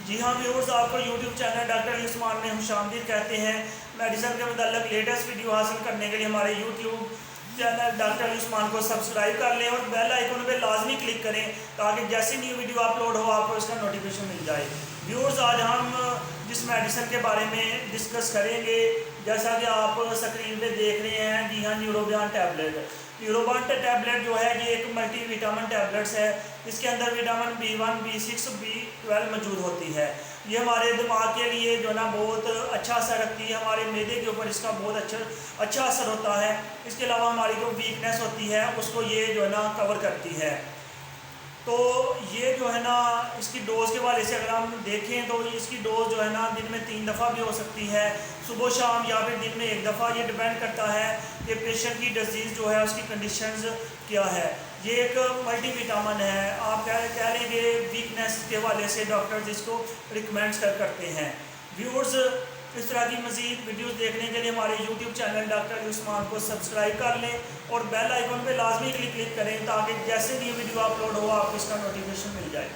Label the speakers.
Speaker 1: جی ہاں ویورز، آپ کو یوٹیوب چینل ڈاکٹر علی عثمان میں خوش آمدید کہتے ہیں۔ میڈیسن کے متعلق لیٹسٹ ویڈیو حاصل کرنے کے لیے ہمارے یوٹیوب چینل ڈاکٹر علی عثمان کو سبسکرائب کر لیں اور بیل آئیکن پہ لازمی کلک کریں تاکہ جیسی نیو ویڈیو اپلوڈ ہو آپ کو اس کا نوٹیفیکیشن مل جائے۔ ویورز، آج ہم جس میڈیسن کے بارے میں ڈسکس کریں گے، جیسا کہ آپ اسکرین پہ دیکھ رہے ہیں، جی ہاں نیوروبیان ٹیبلٹ۔ نیوروبیان ٹیبلٹ جو ہے یہ ایک ملٹی وٹامن ٹیبلٹس ہے۔ اس کے اندر وٹامن B1 B6 B12 موجود ہوتی ہے۔ یہ ہمارے دماغ کے لیے جو ہے نا بہت اچھا اثر رکھتی ہے، ہمارے معدے کے اوپر اس کا بہت اچھا اثر ہوتا ہے۔ اس کے علاوہ ہماری جو ویکنیس ہوتی ہے اس کو یہ جو ہے نا کور کرتی ہے۔ تو یہ جو ہے نا اس کی ڈوز کے حوالے سے اگر ہم دیکھیں تو اس کی ڈوز جو ہے نا دن میں 3 دفعہ بھی ہو سکتی ہے، صبح شام یا پھر دن میں 1 دفعہ۔ یہ ڈیپینڈ کرتا ہے کہ پیشنٹ کی ڈیزیز جو ہے اس کی کنڈیشنز کیا ہے۔ یہ ایک ملٹی وٹامن ہے۔ آپ کہہ لیں کہ ویکنیس کے حوالے سے ڈاکٹرز اس کو ریکمینڈ کرتے ہیں۔ ویورز، اس طرح کی مزید ویڈیوز دیکھنے کے لیے ہمارے یوٹیوب چینل ڈاکٹر علی عثمان کو سبسکرائب کر لیں اور بیل آئیکن پہ لازمی کلک کریں تاکہ جیسے بھی ویڈیو اپلوڈ ہو آپ کو اس کا نوٹیفیکیشن مل جائے۔